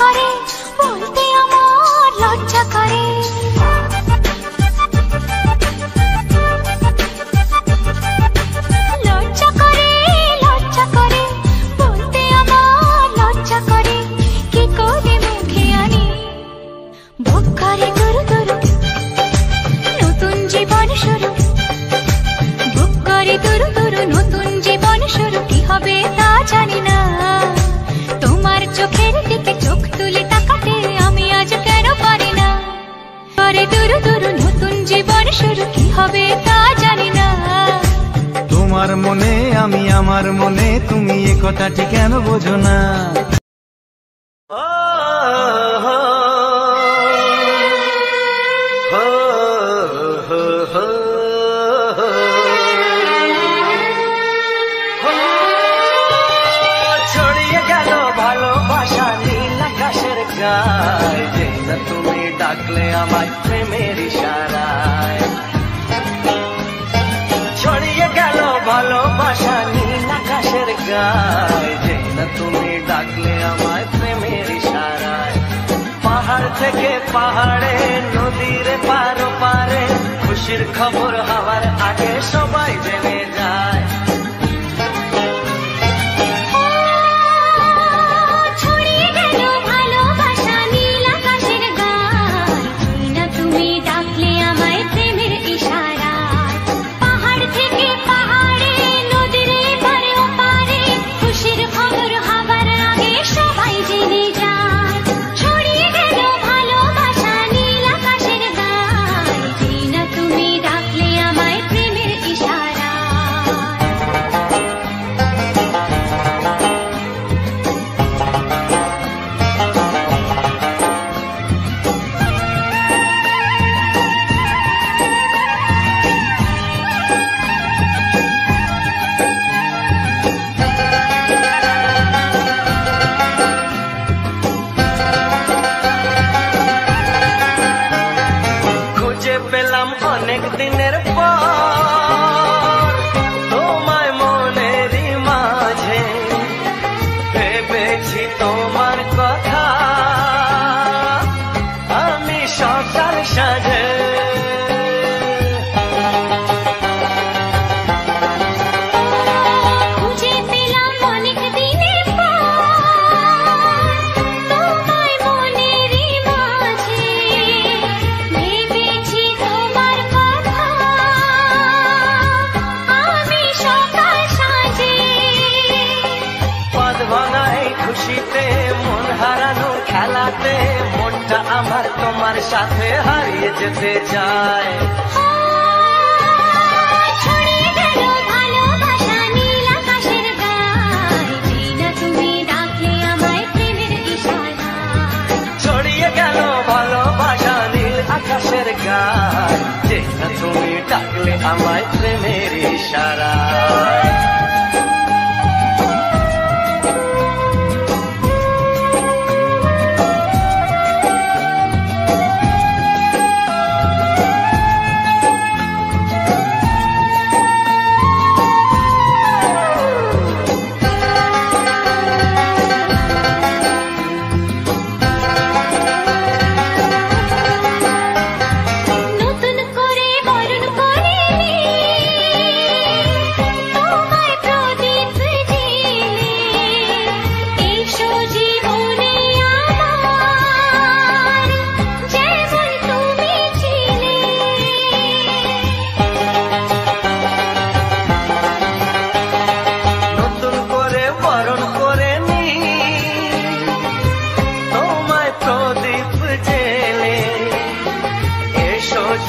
করে বলতে আমার লজ্জা করে। লজ্জা করে লজ্জা করে বলতে আমার লজ্জা করে। কি করে মুখে আনি বুক করে গুরু গুরু নতুন জীবন শুরু। বুক করে গুরু গুরু নতুন জীবন শুরু। কি হবে তা জানি না, তোমার চোখের দিকে চোখ তুলে তাকাতে আমি আজ কেন পারি না। করে দুরু দুরু নতুন জীবন শুরু। কি হবে তা জানি না। তোমার মনে আমি আমার মনে, তুমি এ কথাটি কেন বোঝো না। ছড়িয়ে গেল ভালোবাসা নীল আকাশের গায়ে, যেই না তুমি ডাকলে আমায় প্রেমের ইশারায়। ছড়িয়ে গেল ভালোবাসা নীল আকাশের গায়ে, যেই না তুমি ডাকলে আমায় প্রেমের ইশারায়। পাহাড় থেকে পাহাড়ে নদীর পারো পারে, খুশির খবর হওয়ার আগে সবাই জেনে যায়। পেলাম অনেক দিনের পর তোমায় মনেরই মাঝে, ভেবেছি তোমার কথা আমি সকাল সাজে। খুশিতে মন হারানোর খেলাতে মনটা আমার তোমার সাথে হারিয়ে যেতে চায়। ছড়িয়ে গেল ভালোবাসা নীল আকাশের গায়ে, যেই না তুমি ডাকলে আমায় প্রেমের ইশারায়। ছড়িয়ে গেল ভালোবাসা নীল আকাশের গায়ে, যেই না তুমি ডাকলে আমায় প্রেমের ইশারায়।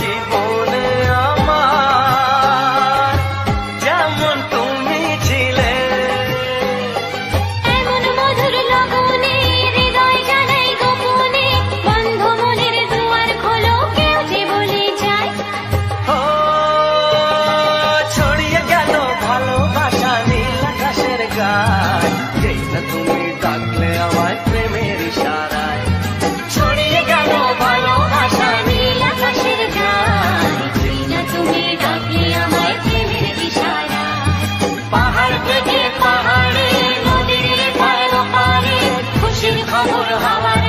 জীবনে আমার যেমন তুমি ছিলে, এমন মধুর লগনে হৃদয় জানাই গোপনে, বন্ধ মনের দুয়ার খোলো কেউ যে বলে যায়। ও ছড়িয়ে গেল ভালোবাসা নীল আকাশের গায়ে, যেই না তুমি ডাকলে আমায় প্রেমের ইশারায়। ছড়িয়ে গেল ভালোবাসা নীল আকাশের গায়ে, যেই না তুমি ডাকলে আমায় প্রেমের ইশারায়। পাহাড় থেকে পাহাড়ে নদীর পারে পারে খুশির খবর হওয়ার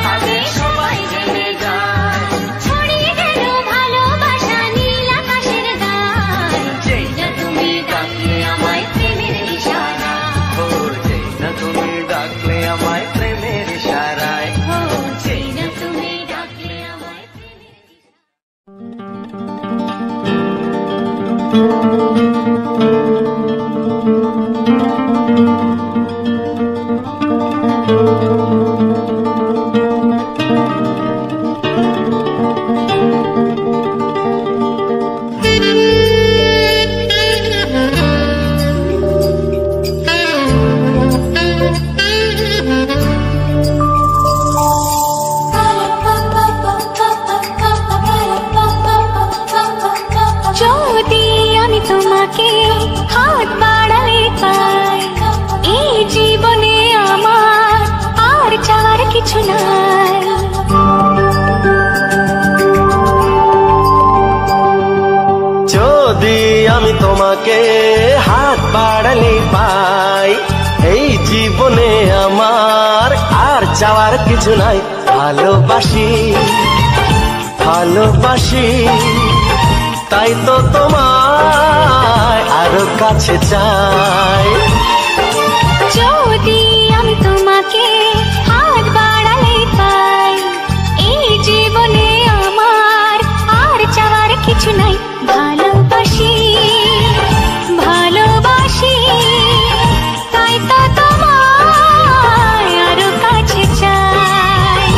যদি আমি তোমাকে হাত বাড়ালে পাই, এই জীবনে আমার আর চাওয়ার কিছু নাই। ভালোবাসি ভালোবাসি তাই তো তোমায় আরো কাছে চাই। যদি আমি তোমাকে হাত বাড়ালে পাই, এই জীবনে আমার আর চাওয়ার কিছু নাই। ভালোবাসি ভালোবাসি তাই তো তোমায় আরো কাছে চাই।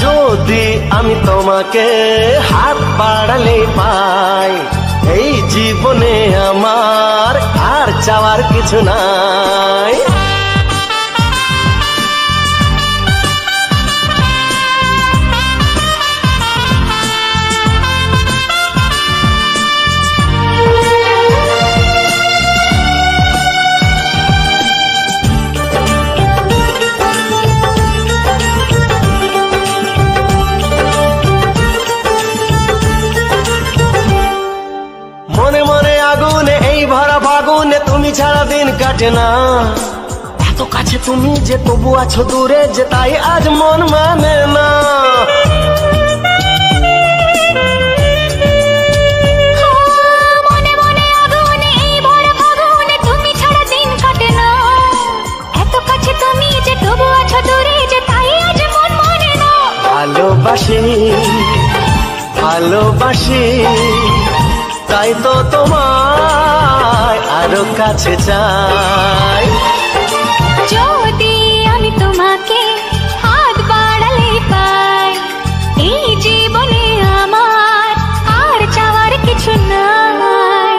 যদি আমি তোমাকে হাত বাড়ালে পাই, এই জীবনে আমার আর চাওয়ার কিছু নাই। মনে মনে আগুনে এই ভরা ফাগুনে তুমি ছাড়া দিন কাটে না। এত কাছে তুমি যে তবু আছো দূরে, যে তাই আজ মন মানে না। মনে মনে আগুনে এই ভরা ফাগুনে তুমি ছাড়া দিন কাটে না। এত কাছে তুমি যে তবু আছো দূরে, যে তাই আজ মন মানে না। ভালোবাসি ভালোবাসি তাই তো তোমায় আরো কাছে চাই। যদি আমি তোমাকে হাত বাড়ালে পাই, এই জীবনে আমার আর চাওয়ার কিছু নাই।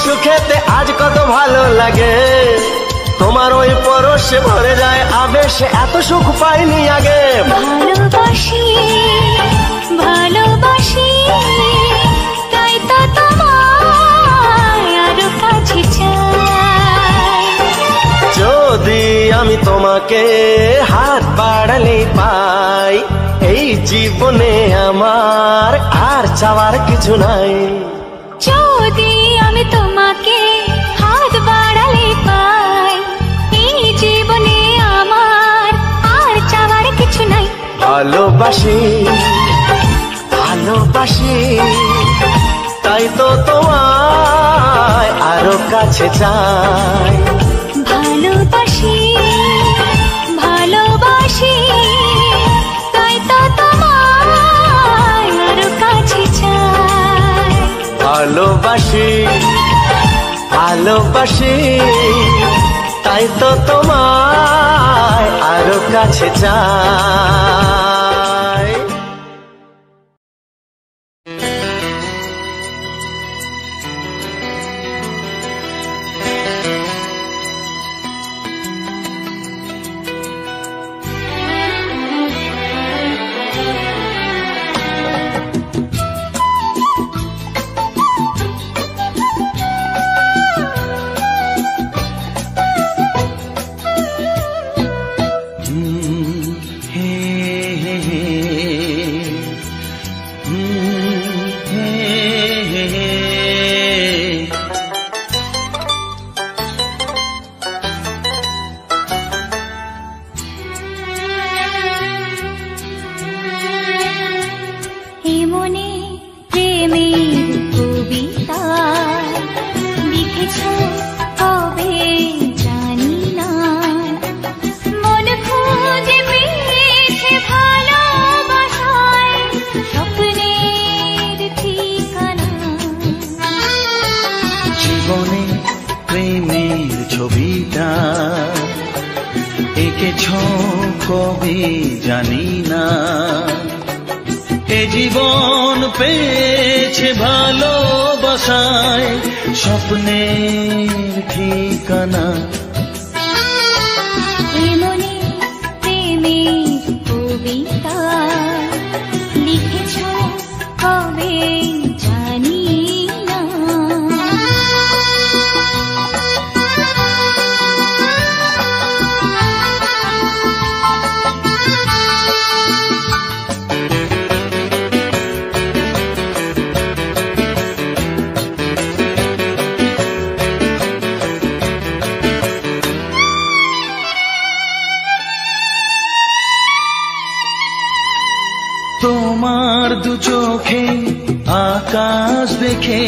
সুখেতে আজ কত ভালো লাগে, তোমার ওই পরশে ভরে যায় আবেশে, এত সুখ পাইনি আগে। ভালোবাসি ভালোবাসি তাই তো তোমায় আরো কাছে চাই। যদি আমি তোমাকে হাত বাড়ালে পাই, এই জীবনে আমার আর চাওয়ার কিছু নাই। যদি আমি তোমাকে হাত বাড়ালে পাই, এই জীবনে আমার আর চাওয়ার কিছু নাই। ভালোবাসি ভালোবাসি তাই তো তোমায় আরো কাছে চাই। ভালোবাসি ভালোবাসি তাই তো তোমায় আরো কাছে চাই। ভালোবাসি ভালোবাসি তাই তো তোমায় আরো কাছে চাই। প্রেমের ছবিটা এঁকেছ কবে জানি না। এ জীবন পেয়েছে ভালোবাসায় স্বপ্নের ঠিকানা। এমনি প্রেমের কবিতা লিখেছ কবে জানি না। তোমার দু চোখে আকাশ দেখে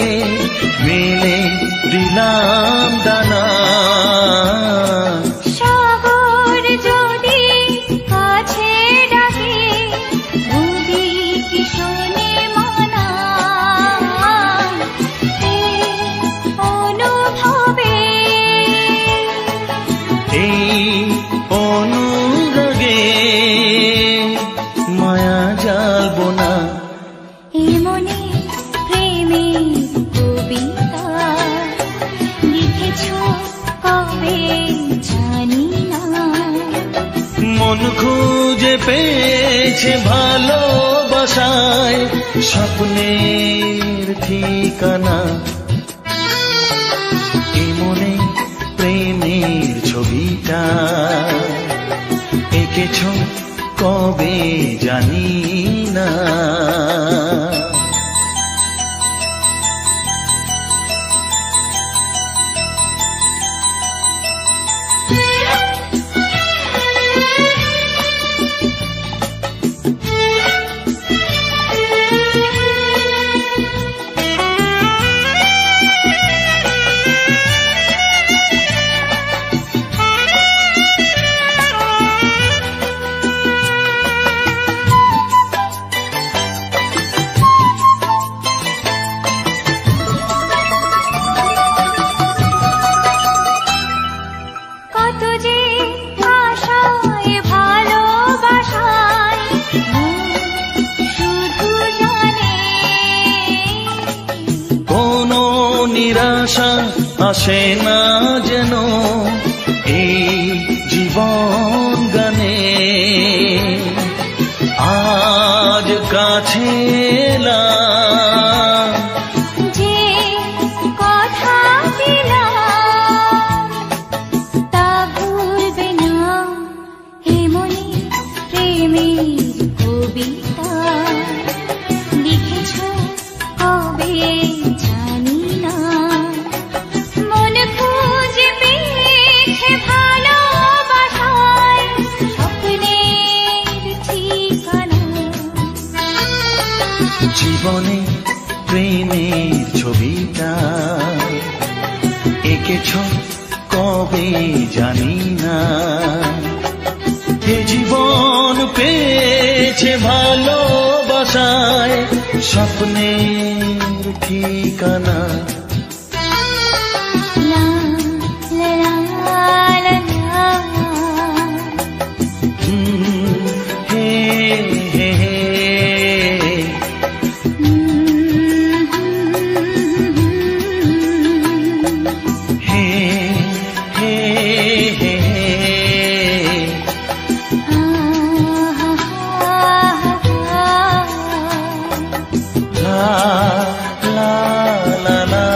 মেলে দিলাম দানা। শহর যদি কাছে ডাকে বুঝি কি শোনে মানা। এই অনুভবে এই অনুরাগে মায়া জ্বালবো না। এমনি প্রেমের কবিতা লিখেছ কবে জানি না। মন খুঁজে পেয়েছে ভালোবাসায় স্বপ্নের ঠিকানা। এমনে প্রেমের ছবিটা এঁকেছ কবে জানি না। কত যে আশায় ভালোবাসায় শুধু জানে। কোনো নিরাশা আসে না যেন এই জীবন গানে। আজ কাছে এলাম যে কথা দিলাম তা ভুলবে না। এমনি প্রেমের কবিতা লিখেছ কবে জানি না। মন খুঁজে পেয়েছে ভালোবাসায় স্বপ্নের ঠিকানা। জীবনে প্রেমের ছবিটা এঁকেছ কবে জানি না। এ জীবন পেয়েছে ভালোবাসায় স্বপ্নের ঠিকানা। লা লা লা লা হে হে হে হে হে হে লা লা লা লা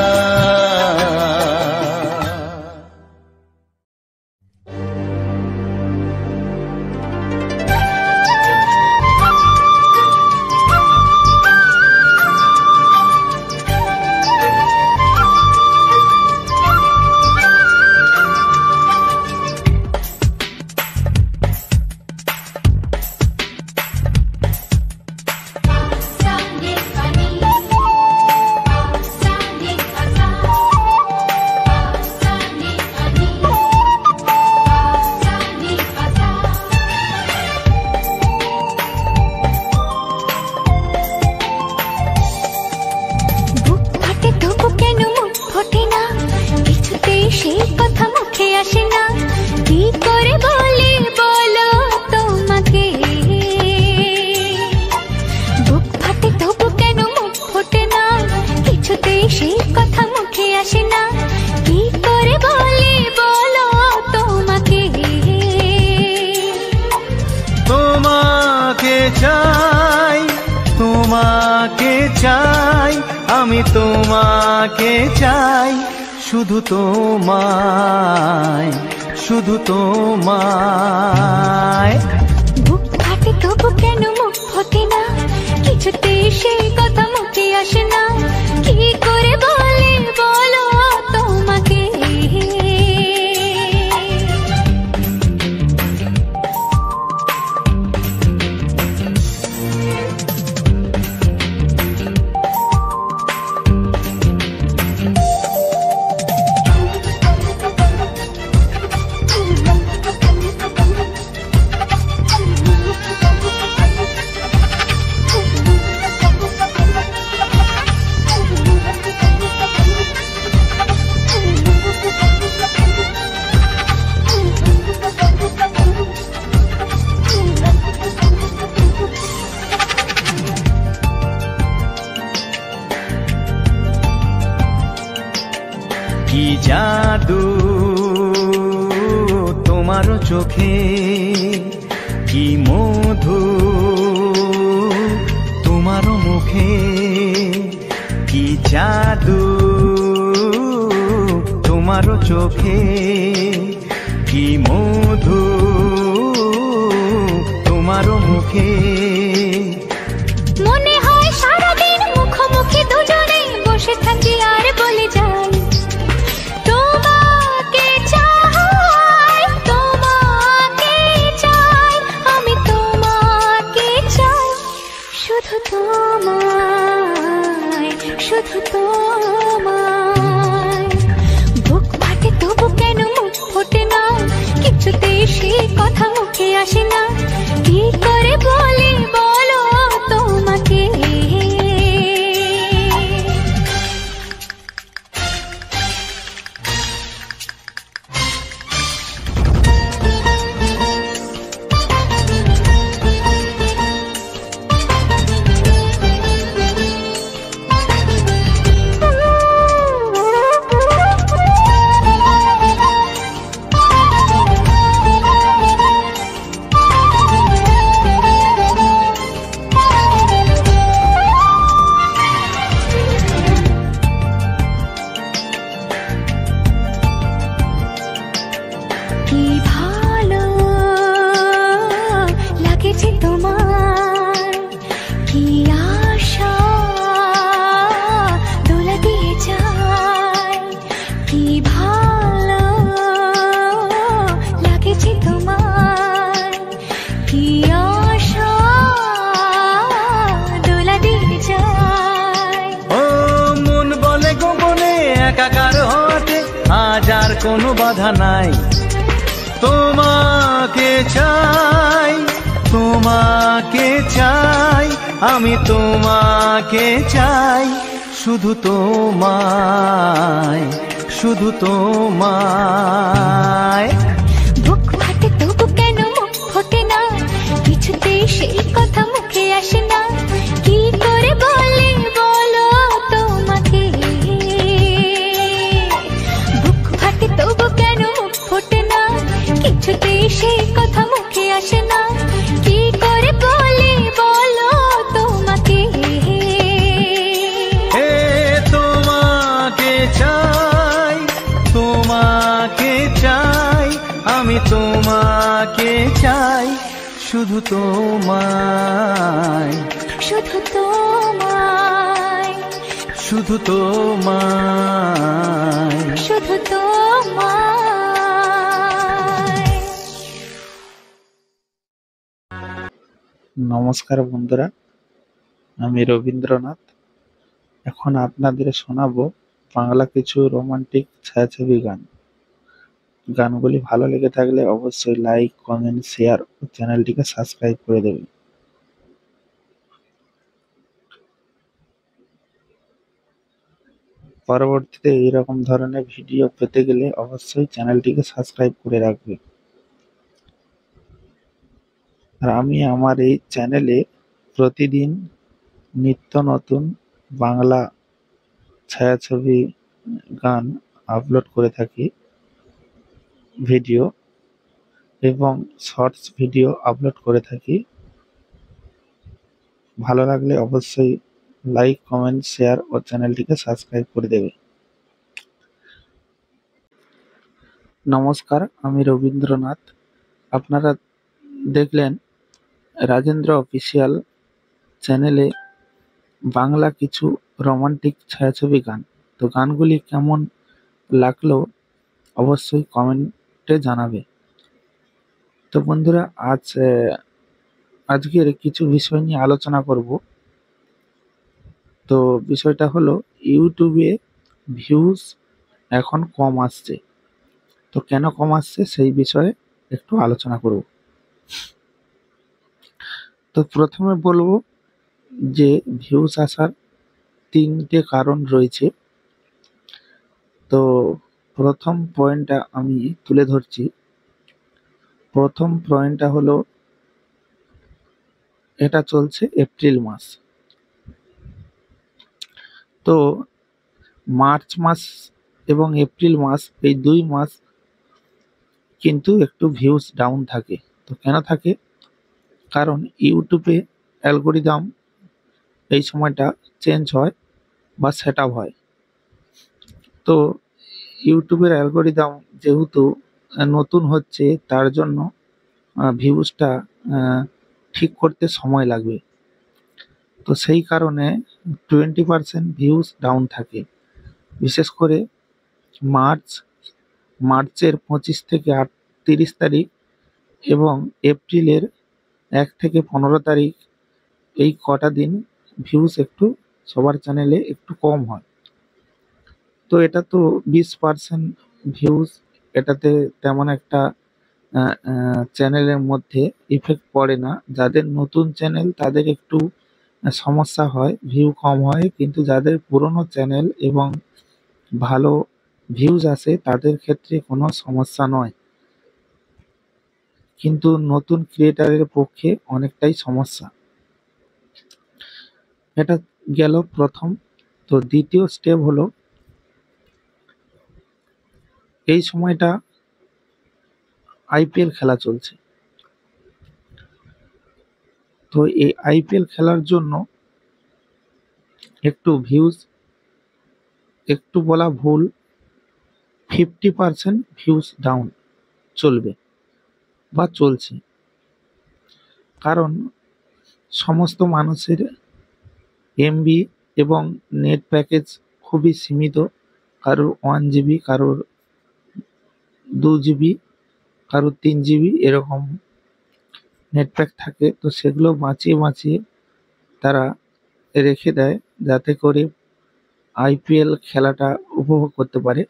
সেই কথা মুখে আসে না, কি করে বলি বলো তোমাকে। বুক ফাটে তবু কেন মুখ ফোটে না, কিছুতেই সেই কথা মুখে আসে না, কি করে বলি বলো তোমাকে। তোমাকে চাই, তোমাকে চাই, আমি তোমাকে চাই, শুধু তোমায়, শুধু তোমায়। বুক ফাটে তবু কেন মুখ ফোটে না, কিছুতেই সেই কথা মুখে আসে না, কি করে বলি বলো তোমাকে। কি জাদু তোমার চোখে, কি মধু তোমার মুখে, কি জাদু তোমার চোখে, কি মধু তোমার মুখে। মনে হয় সারাদিন মুখোমুখি দুজনে বসে থাকি আর বলে যাই, তোমাকে চাই, তোমাকে চাই, আমি তোমাকে চাই, শুধু তোমায়, শুধু তোমায়। বুক ফাটে তবু কেন মুখ ফোটে না, কিছুতেই সেই কথা মুখে আসে না, কি করে বলি বলো তোমাকে। কি ভালো লাগেছে তোমার, কি আশা দোলা দিয়ে যায়, কি ভালো লাগেছে তোমার, কি আশা দোলা দিয়ে যায়। ও মন বলে গোপনে একাকার হতে আজ আর কোনো বাধা নাই, তোমাকে চাই, তোমাকে চাই, আমি তোমাকে চাই, শুধু তোমায়, শুধু তোমায়। বুক ফাটে তবু কেন মুখ ফোটে না, কিছুতেই সেই কথা মুখে আসে না, কি করে বলি বলো তোমাকে। বুক ফাটে তবু কেন মুখ ফোটে না, কিছুতেই সেই কথা মুখে আসে না, কি করে বলি বলো তোমাকে। হে তোমাকে চাই, তোমাকে চাই, আমি তোমাকে চাই, শুধু তোমায়, শুধু তোমায়, শুধু তোমায়, শুধু তোমায়। নমস্কার বন্ধুরা, আমি রবীন্দ্রনাথ। এখন আপনাদের শোনাবো বাংলা কিছু রোমান্টিক ছায়াছবি গান। গানগুলি ভালো লেগে থাকলে অবশ্যই লাইক, কমেন্ট, শেয়ার ও চ্যানেলটিকে সাবস্ক্রাইব করে দেবেন। পরবর্তীতে এইরকম ধরনের ভিডিও পেতে গেলে অবশ্যই চ্যানেলটিকে সাবস্ক্রাইব করে রাখবে। আর আমি আমার এই চ্যানেলে প্রতিদিন নিত্য নতুন বাংলা ছায়াছবি গান আপলোড করে থাকি, ভিডিও এবং শর্টস ভিডিও আপলোড করে থাকি। ভালো লাগলে অবশ্যই লাইক, কমেন্ট, শেয়ার ও চ্যানেলটিকে সাবস্ক্রাইব করে দেবে। নমস্কার, আমি রবীন্দ্রনাথ। আপনারা দেখলেন রাজেন্দ্র অফিসিয়াল চ্যানেলে বাংলা কিছু রোমান্টিক ছায়াছবি গান। তো গানগুলি কেমন লাগলো অবশ্যই কমেন্টে জানাবে। তো বন্ধুরা, আজকের কিছু বিষয় নিয়ে আলোচনা করব। তো বিষয়টা হলো ইউটিউবে ভিউজ এখন কম আসছে। তো কেন কম আসছে সেই বিষয়ে একটু আলোচনা করব। তো প্রথমে বলবো যে ভিউজ আসার তিনটে কারণ রয়েছে। তো প্রথম পয়েন্টটা আমি তুলে ধরছি। প্রথম পয়েন্টটা হলো এটা চলছে এপ্রিল মাস। তো মার্চ মাস এবং এপ্রিল মাস, এই 2 মাস কিন্তু একটু ভিউজ ডাউন থাকে। তো কেন থাকে? কারণ ইউটিউবে অ্যালগোরিদম এই সময়টা চেঞ্জ হয় বা সেট আপ হয়। তো ইউটিউবের অ্যালগোরিদম যেহেতু নতুন হচ্ছে, তার জন্য ভিউজটা ঠিক করতে সময় লাগবে। তো সেই কারণে 20% ভিউজ ডাউন থাকে। বিশেষ করে মার্চের 25 থেকে 30 তারিখ এবং এপ্রিলের 1 থেকে 15 তারিখ, এই কটা দিন ভিউজ একটু সবার চ্যানেলে একটু কম হয়। তো এটা তো 20% ভিউজ, এটাতে তেমন একটা চ্যানেলের মধ্যে ইফেক্ট পড়ে না। যাদের নতুন চ্যানেল তাদের একটু সমস্যা হয়, ভিউ কম হয়, কিন্তু যাদের পুরনো চ্যানেল এবং ভালো ভিউজ আসে তাদের ক্ষেত্রে কোনো সমস্যা নয়। কিন্তু নতুন ক্রিয়েটারের পক্ষে অনেকটাই সমস্যা। এটা গেল প্রথম। তো দ্বিতীয় স্টেপ হলো এই সময়টা আইপিএল খেলা চলছে। তো এই আইপিএল খেলার জন্য একটু ভিউজ, একটু বলা ভুল, 50% ভিউজ ডাউন চলবে বা চলছে। কারণ সমস্ত মানুষের এমবি এবং নেট প্যাকেজ খুবই সীমিত। কারোর 1 জিবি, কারোর 2 জিবি, কারোর 3 জিবি এরকম নেট প্যাক থাকে। তো সেগুলো বাঁচিয়ে বাঁচিয়ে তারা রেখে দেয় যাতে করে আইপিএল খেলাটা উপভোগ করতে পারে।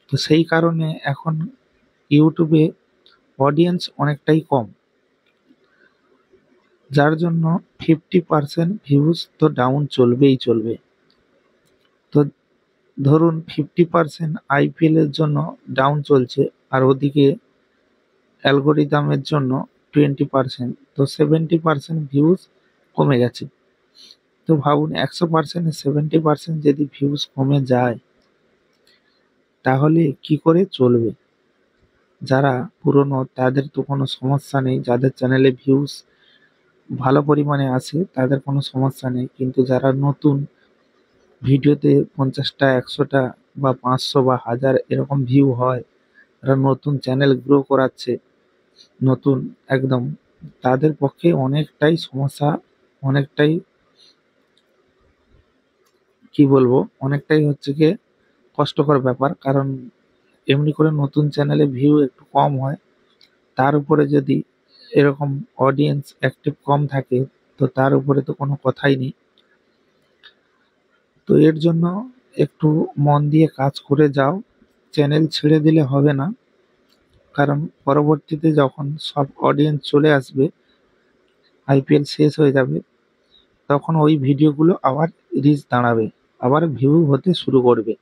তো সেই কারণে এখন ইউটিউবে অডিয়েন্স অনেকটাই কম, যার জন্য 50% ভিউজ তো ডাউন চলবেই চলবে। তো ধরুন 50% আইপিএল এর জন্য ডাউন চলছে, আর ওদিকে অ্যালগোরিদমের জন্য 20%, তো 70% ভিউজ কমে গেছে। তো ভাবুন 100% এ 70% যদি ভিউজ কমে যায় তাহলে কি করে চলবে? যারা পুরনো তাদের তো কোনো সমস্যা নেই, যাদের চ্যানেলে ভিউজ ভালো পরিমাণে আসে তাদের কোনো সমস্যা নেই। কিন্তু যারা নতুন, ভিডিওতে 50টা, 100টা বা 500 বা 1000 এরকম ভিউ হয়, যারা নতুন চ্যানেল গ্রো করাচ্ছে, নতুন একদম, তাদের পক্ষে অনেকটাই সমস্যা, অনেকটাই কি বলবো, অনেকটাই হচ্ছে গিয়ে কষ্টকর ব্যাপার। কারণ এমনি করে নতুন চ্যানেলে ভিউ একটু কম হয়, তার উপরে যদি এরকম অডিয়েন্স অ্যাক্টিভ কম থাকে, তো তার উপরে তো কোনো কথাই নেই। তো এর জন্য একটু মন দিয়ে কাজ করে যাও, চ্যানেল ছেড়ে দিলে হবে না। কারণ পরবর্তীতে যখন সব অডিয়েন্স চলে আসবে, আইপিএল শেষ হয়ে যাবে, তখন ওই ভিডিওগুলো আবার রিচ দাঁড়াবে, আবার ভিউ হতে শুরু করবে।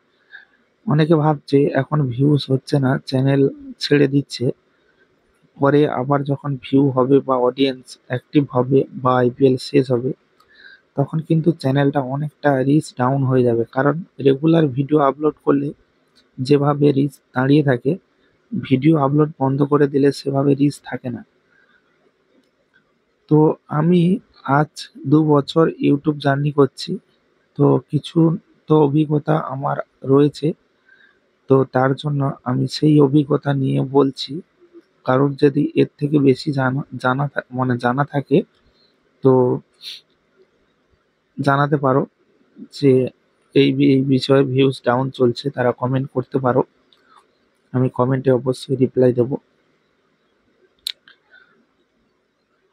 অনেকে ভাবছে এখন ভিউজ হচ্ছে না, চ্যানেল ছেড়ে দিচ্ছে, পরে আবার যখন ভিউ হবে বা অডিয়েন্স অ্যাক্টিভ হবে বা আইপিএল শেষ হবে, তখন কিন্তু চ্যানেলটা অনেকটা রিচ ডাউন হয়ে যাবে। কারণ রেগুলার ভিডিও আপলোড করলে যেভাবে রিচ দাঁড়িয়ে থাকে, ভিডিও আপলোড বন্ধ করে দিলে সেভাবে রিচ থাকে না। তো আমি আজ ২ বছর ইউটিউব জার্নি করছি, তো কিছু তো অভিজ্ঞতা আমার রয়েছে। তো তার জন্য আমি সেই অভিজ্ঞতা নিয়ে বলছি। কারোর যদি এর থেকে বেশি জানা থাকে, তো জানাতে পারো যে এই বিষয়ে ভিউজ ডাউন চলছে, তারা কমেন্ট করতে পারো, আমি কমেন্টে অবশ্যই রিপ্লাই দেব।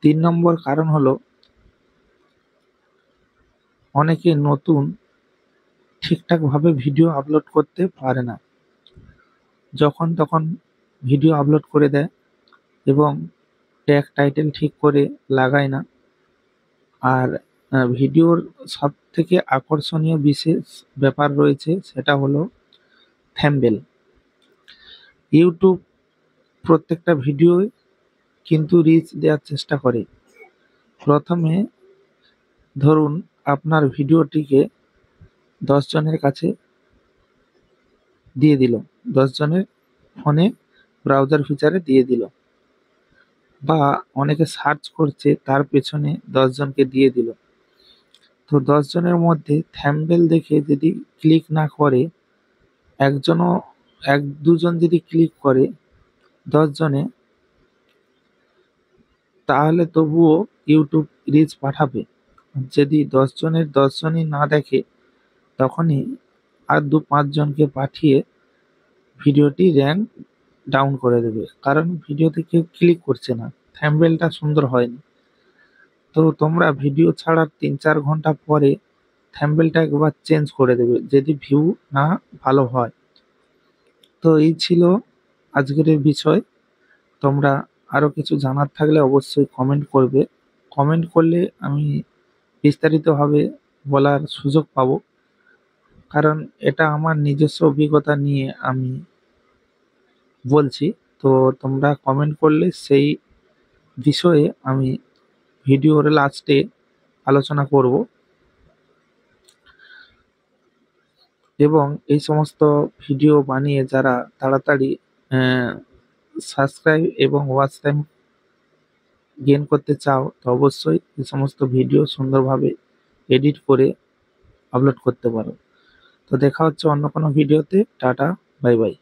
৩ নম্বর কারণ হলো, অনেকে নতুন ঠিকঠাকভাবে ভিডিও আপলোড করতে পারে না, যখন তখন ভিডিও আপলোড করে দেয় এবং ট্যাগ টাইটেল ঠিক করে লাগায় না। আর ভিডিওর সব থেকে আকর্ষণীয় বিশেষ ব্যাপার রয়েছে, সেটা হলো থাম্বনেল। ইউটিউব প্রত্যেকটা ভিডিওয় কিন্তু রিচ দেওয়ার চেষ্টা করে। প্রথমে ধরুন আপনার ভিডিওটিকে 10 জনের কাছে দিয়ে দিল, 10 জনের ফোনে ব্রাউজার ফিচারে দিয়ে দিল, বা অনেকে সার্চ করছে তার পেছনে 10 জনকে দিয়ে দিল। তো 10 জনের মধ্যে থাম্বনেল দেখে যদি ক্লিক না করে, একজনও 1-2 জন যদি ক্লিক করে 10 জনে, তাহলে তবুও ইউটিউব রিচ পাঠাবে। যদি 10 জনের 10 জনই না দেখে, তখনই আর 2-5 জনকে পাঠিয়ে ভিডিওটি র্যাঙ্ক ডাউন করে দেবে, কারণ ভিডিওতে কেউ ক্লিক করছে না, থাম্বনেলটা সুন্দর হয়নি। তো তোমরা ভিডিও ছাড়ার 3-4 ঘন্টা পরে থাম্বনেলটা একবার চেঞ্জ করে দেবে যদি ভিউ না ভালো হয়। তো এই ছিল আজকের এই বিষয়। তোমরা আরও কিছু জানার থাকলে অবশ্যই কমেন্ট করবে। কমেন্ট করলে আমি বিস্তারিতভাবে বলার সুযোগ পাবো, কারণ এটা আমার নিজস্ব অভিজ্ঞতা নিয়ে আমি বলছি। তো তোমরা কমেন্ট করলে সেই বিষয়ে আমি ভিডিওর লাস্টে আলোচনা করব। এবং এই সমস্ত ভিডিও বানিয়ে যারা তাড়াতাড়ি সাবস্ক্রাইব এবং ওয়াচ টাইম গেইন করতে চাও, তো অবশ্যই এই সমস্ত ভিডিও সুন্দরভাবে এডিট করে আপলোড করতে পারো। তো দেখা হচ্ছে অন্য কোনো ভিডিওতে। Tata, bye bye.